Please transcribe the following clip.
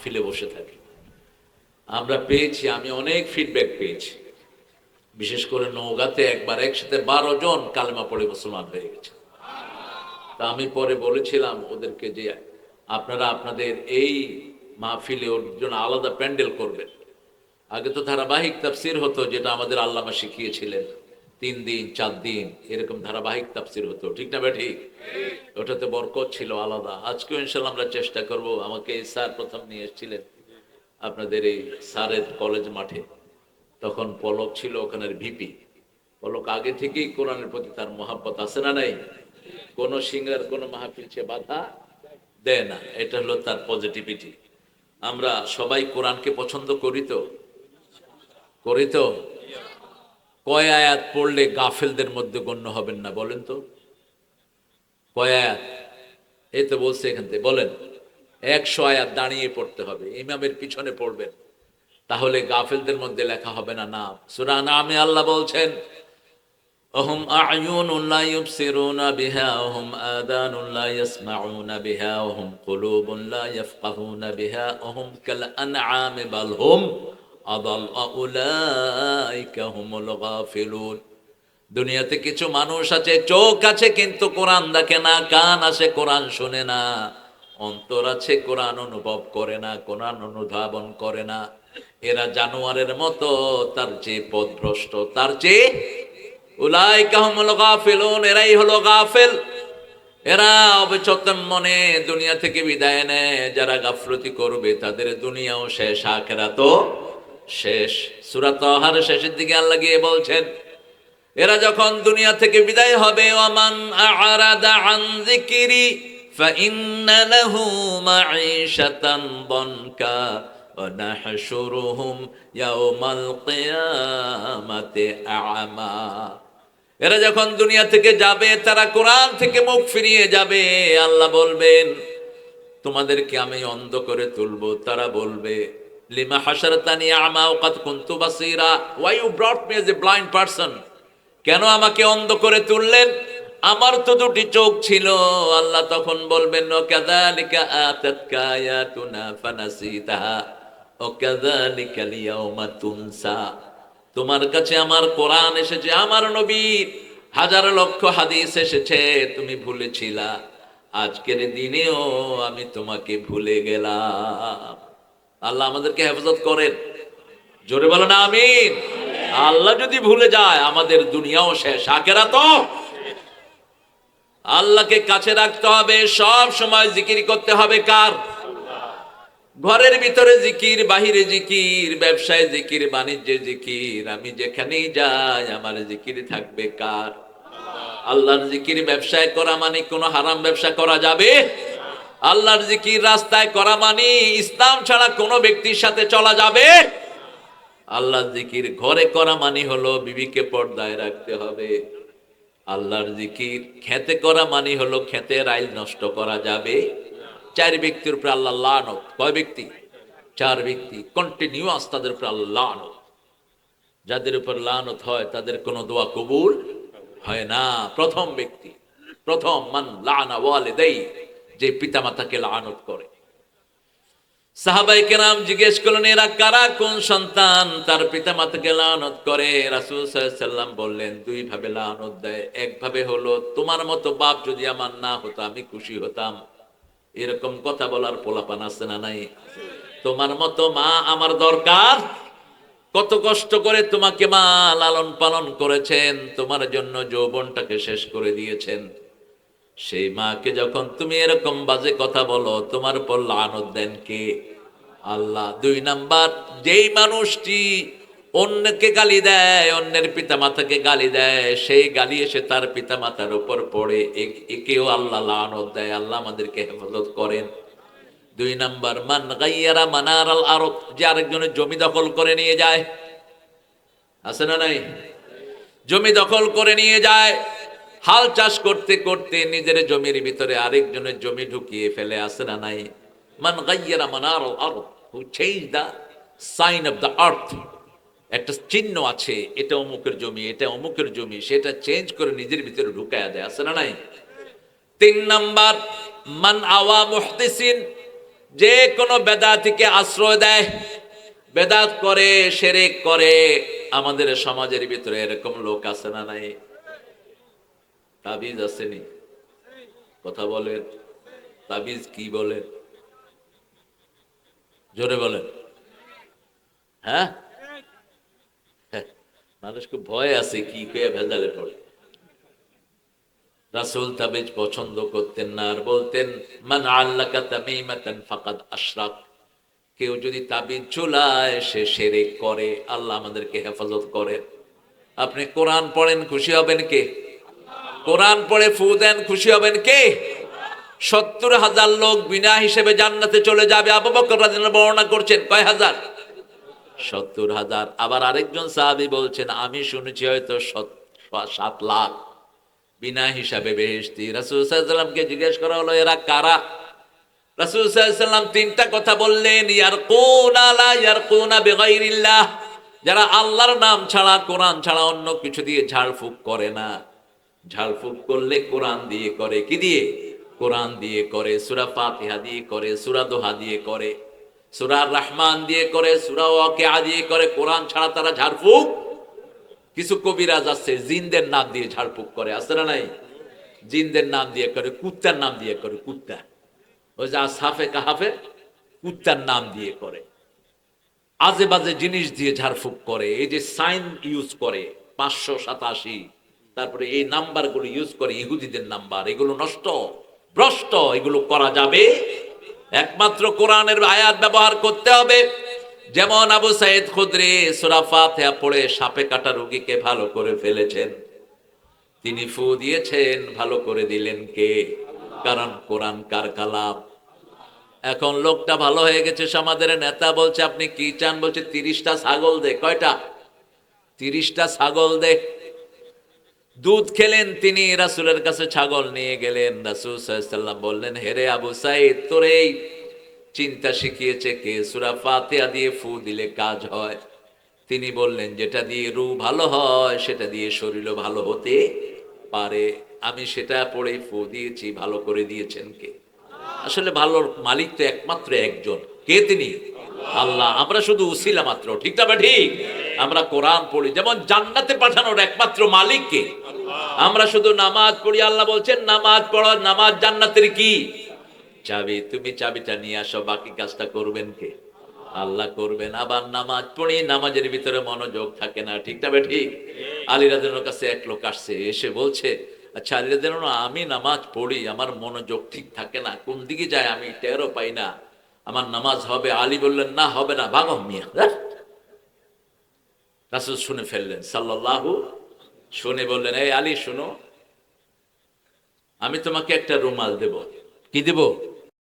মাহফিলে বসে থাকি। আমরা পেয়েছি, আমি অনেক ফিডব্যাক পেয়েছি, বিশেষ করে নওগাঁতে একবার একসাথে 12 জন কালেমা পড়ে মুসলমান হয়ে গেছে। তা আমি পরে বলেছিলাম ওদেরকে যে আপনারা আপনাদের এই মাহফিলে ওর জন্য আলাদা প্যান্ডেল করবেন। আগে তো ধারাবাহিক তাফসির হতো, যেটা আমাদের আল্লামা শিখিয়েছিলেন, 3 দিন 4 দিন এরকম ধারাবাহিক তাফসির হতো, ঠিক না ঠিক? ওটাতে বরকত ছিল আলাদা। আজকেও ইনশাল্লাহ আমরা চেষ্টা করব। আমাকে স্যার প্রথম নিয়ে এসেছিলেন আপনাদের এই স্যারের কলেজ মাঠে, তখন পলক ছিল ওখানের ভিপি। পলক আগে থেকেই কোরআনের প্রতি তার মহাব্বত আছে না নাই? কোন সিঙ্গার কোন মাহফিল সে বাধা দেয় না, এটা হলো তার পজিটিভিটি। আমরা সবাই কোরআনকে পছন্দ করি তো? করি তো? কয় আয়াত পড়লে গাফেলদের মধ্যে গণ্য হবেন না বলেন তো? কয় আয়াত? এই তো বলছে এখান থেকে, বলেন। 100 আয়াত দাঁড়িয়ে পড়তে হবে, ইমামের পিছনে পড়বেন, তাহলে গাফেলদের মধ্যে লেখা হবে না নাম। সূরা নামে আল্লাহ বলছেন, অহুম আ'য়ুনুন লা ইউবসিরুনা বিহা ওহুম আযানুন লা ইয়াসমাউনা বিহা ওহুম কুলুবুন লা ইয়াফকাহুনা বিহা ওহুম কাল আনআমি বাল হুম আদাল উলাইকা হুমুল গাফিলুন। দুনিয়াতে কিছু মানুষ আছে, চোখ আছে কিন্তু কোরআন দেখে না, কান আছে কোরআন শুনে না, অন্তর আছে কোরআন অনুভব করে না, কোরআন অনুধাবন করে না। এরা জানোয়ারের মতো, তার চেয়ে পথভ্রষ্ট, তার চেয়ে উলাইকা হুমুল গাফিলুন, এরাই হলো গাফেল। এরা অবচেতন মনে দুনিয়া থেকে বিদায় নেয়। যারা গাফলতি করবে তাদের দুনিয়াও শেষ, আখিরাতও শেষ। সূরা তাহার শেষের দিকে আল্লাহ গিয়ে বলছেন, এরা যখন দুনিয়া থেকে বিদায় হবে, ওয়ামান আ'রাদা আন যিকরি ফাইন্না লাহু মাঈশাতান দনকা ওয়া নাহশুরুহুম ইয়াওমাল কিয়ামাতি আ'মা। এরা যখন দুনিয়া থেকে যাবে, তারা কোরআন থেকে মুখ ফিরিয়ে যাবে। আল্লাহ বলবেন, তোমাদেরকে আমি অন্ধ করে তুলবো। তারা বলবে, লিমা হাশারতানি আ'মা ওয়া কাদ কুনতু বাসীরা, why you brought me as a blind person? কেন আমাকে অন্ধ করে তুললেন? আমার তো দুটি চোখ ছিল। আল্লাহ তখন বলবেন, ওয়াকাযালিকা আতাতকা আয়াতুনা ফানাসিতাহা ওয়াকাযালিকা লিয়াউমা তুনসা। তোমার কাছে আমার কোরআন এসেছে, আমার নবীর হাজার লক্ষ হাদিস এসেছে, তুমি ভুলেছিলা, আজকের দিনেও আমি তোমাকে ভুলে গেলাম। আল্লাহ আমাদেরকে হেফাজত করেন, জোরে বলেন আমিন। আল্লাহ যদি ভুলে যায়, আমাদের দুনিয়াও শেষ, আখিরাতও। আল্লাহকে কাছে রাখতে হবে, সব সময় জিকির করতে হবে। কার? ঘরের ভিতরে জিকির, বাহিরে জিকির, ব্যবসায় জিকির, বাণিজ্যে জিকির। আমি যেখানেই যাই আমার জিকির থাকবে কার? আল্লাহর জিকির ব্যবসায় করা মানে কোনো হারাম ব্যবসা করা যাবে? আল্লাহর জিকির রাস্তায় করা মানে ইসলাম ছাড়া কোনো ব্যক্তির সাথে চলা যাবে? আল্লাহর জিকির ঘরে করা মানে হলো বিবিকে পর্দায় রাখতে হবে। আল্লাহর জিকির খেতে করা মানে হলো খেতের আইল নষ্ট করা যাবে। 4 ব্যক্তির উপর আল্লাহ লানত। কয় ব্যক্তি? 4 ব্যক্তি, কন্টিনিউয়াস তাদের উপর আল্লাহ লানত। যাদের উপর লানত হয় তাদের কোনো দোয়া কবুল হয় না। প্রথম ব্যক্তি, প্রথম মান লানা ওয়ালিদাই, যে পিতামাতাকে লানত করে। সাহাবায়ে কেরাম জিজ্ঞেস করলেন, এরা কারা, কোন সন্তান তার পিতামাতাকে লানত করে? রাসূল সাল্লাল্লাহু আলাইহি সাল্লাম বললেন, 2 ভাবে লানত দেয়। এক ভাবে হলো, তোমার মতো বাপ যদি আমার না হতো আমি খুশি হতাম। এরকম কথা বলার পোলাপান আছে না নাই? তোমার মতো মা আমার দরকার। কত কষ্ট করে তোমাকে মা লালন পালন করেছেন, তোমার জন্য যৌবনটাকে শেষ করে দিয়েছেন। সেই মাকে যখন তুমি এরকম বাজে কথা বলো, তোমার উপর লানত দেন কে? আল্লাহ। 2 নাম্বার, যেই মানুষটি অন্যকে গালি দেয়, অন্যের পিতামাতাকে গালি দেয়, সেই গালি এসে তার পিতামাতার উপর পড়ে, একেও আল্লাহ লানত দেয়। আল্লাহ আমাদেরকে হেফাজত করেন। 2 নাম্বার, মান গায়্যারা মানারাল আরদ, যে আরেকজনের জমি দখল করে নিয়ে যায়। আছে না নাই? জমি দখল করে নিয়ে যায়, হাল চাষ করতে করতে নিজের জমির ভিতরে আরেকজনের জমি ঢুকিয়ে ফেলে। আছে না নাই? মান গায়্যারা মানারাল আরদ, who change the sign of the earth. একটা চিহ্ন আছে, এটা অমুকের জমি, এটা অমুকের জমি, সেটা চেঞ্জ করে নিজের ভিতরে ঢুকায়া দেয়। আছে না নাই? 3 নাম্বার, মান আওয়া মুহদিসিন, যে কোনো বেদাতিকে আশ্রয় দেয়, বেদাত করে, শিরক করে। আমাদের সমাজের ভিতরে এরকম লোক আছে না নাই? তাবিজ আসেনি? কথা বলেন, তাবিজ কি বলেন? জোরে বলেন। হ্যাঁ, মানুষ খুব ভয় আছে কি কে ভেজালে পড়ে। রাসূল তাবিজ পছন্দ করতেন না, আর বলতেন মান আল্লাকা তামিমাতান ফাকাদ আশরাক। কেউ যদি তাবিজ ঝুলায় সে শিরক করে। আল্লাহ আমাদেরকে হেফাজত করেন। আপনি কোরআন পড়েন, খুশি হবেন কে? কোরআন পড়ে ফু দেন, খুশি হবেন কে? 70,000 লোক বিনা হিসেবে জান্নাতে চলে যাবে। আবু বকর রাদিয়াল্লাহু আনহু বর্ণনা করছেন কয় হাজার? 70,000। আবার আরেকজন সাহাবী বলছেন আমি শুনেছি হয়তো 7 লাখ বিনা হিসাবে বেহেশতি। রাসূল সাল্লাল্লাহু আলাইহি ওয়াসাল্লামকে জিজ্ঞেস করা হলো এরা কারা? রাসূল সাল্লাল্লাহু আলাইহি ওয়াসাল্লাম তিনটা কথা বললেন, ইয়ারকুনা লা ইয়ারকুনা বিগাইরিল্লাহ, যারা আল্লাহর নাম ছাড়া, কোরআন ছাড়া অন্য কিছু দিয়ে ঝাড়ফুঁক করে না। ঝাড়ফুঁক করলে কোরআন দিয়ে করে। কি দিয়ে? কোরআন দিয়ে করে। সূরা ফাতিহা দিয়ে করে, সূরা দোহা দিয়ে করে, সূরা রহমান দিয়ে করে, সূরা ওয়াকিয়া দিয়ে করে। কোরআন ছাড়া তারা ঝাড়ফুঁক। কিছু কবিরাজ আছে জিনদের নাম দিয়ে ঝাড়ফুঁক করে, আছে না নাই? জিনদের নাম দিয়ে করে, কুত্তার নাম দিয়ে করে। কুত্তা, ওই যে আসহাফে কাহাফে, কুত্তার নাম দিয়ে করে। আজে বাজে জিনিস দিয়ে ঝাড়ফুঁক করে। এই যে সাইন ইউজ করে 587, তারপরে এই নাম্বারগুলো ইউজ করে ইহুদিদের নাম্বার, এগুলো নষ্ট, ভ্রষ্ট। এগুলো করা যাবে একমাত্র কোরআনের আয়াত ব্যবহার করতে হবে। যেমন আবু সাইদ খুদরি সূরা ফাতিহা পড়ে সাপে কাটা রোগীকে ভালো করে ফেলেছেন। তিনি ফু দিয়েছেন, ভালো করে দিলেন কে? কারণ কোরআন কার কালাম। এখন লোকটা ভালো হয়ে গেছে, সমাজের নেতা বলছে আপনি কি চান? বলছে 30টা ছাগল দে। কয়টা? 30টা ছাগল দে। দুধ খেলেন তিনি, রাসূলের কাছে ছাগল নিয়ে গেলেন। রাসূল সাল্লাল্লাহু আলাইহি ওয়াসাল্লাম বললেন হেরে আবু সাইদ, তোর এই চিন্তা শিখিয়েছে কে? সূরা ফাতিহা দিয়ে ফু দিলে কাজ হয়। তিনি বললেন যেটা দিয়ে রূহ ভালো হয় সেটা দিয়ে শরীরও ভালো হতে পারে। আমি সেটা পড়ে ফু দিয়েছি, ভালো করে দিয়েছেন কে? আসলে ভালোর মালিক তো একমাত্র একজন। কে? তিনি আল্লাহ। আমরা শুধু উসিলা মাত্র। ঠিক না? ঠিক। আমরা কোরআন পড়ি, যেমন জান্নাতে পাঠানোর একমাত্র মালিক কে? আমরা শুধু নামাজ পড়ি। আল্লাহ বলছেন নামাজ পড়ো, নামাজ জান্নাতের কি চাবি। তুমি চাবিটা নিয়ে আসো, বাকি কাজটা করবেন কে? আল্লাহ করবেন। আবার নামাজ পড়ি, নামাজের ভিতরে মনোযোগ থাকে না। ঠিক না? ঠিক। আলী রাদিয়াল্লাহু আনহুর কাছে এক লোক আসছে, এসে বলছে আচ্ছা আলী রাদিয়াল্লাহু আনহু, আমি নামাজ পড়ি, আমার মনোযোগ ঠিক থাকে না, কোন দিকে যায় আমি টেরও পাই না, আমার নামাজ হবে? আলী বললেন না, হবে না, ভাগো মিয়া। রাসূল শুনে ফেললেন সাল্লাল্লাহু, শুনে বললেন এই আলী শুনো, আমি তোমাকে একটা রুমাল দেব। কি দেব?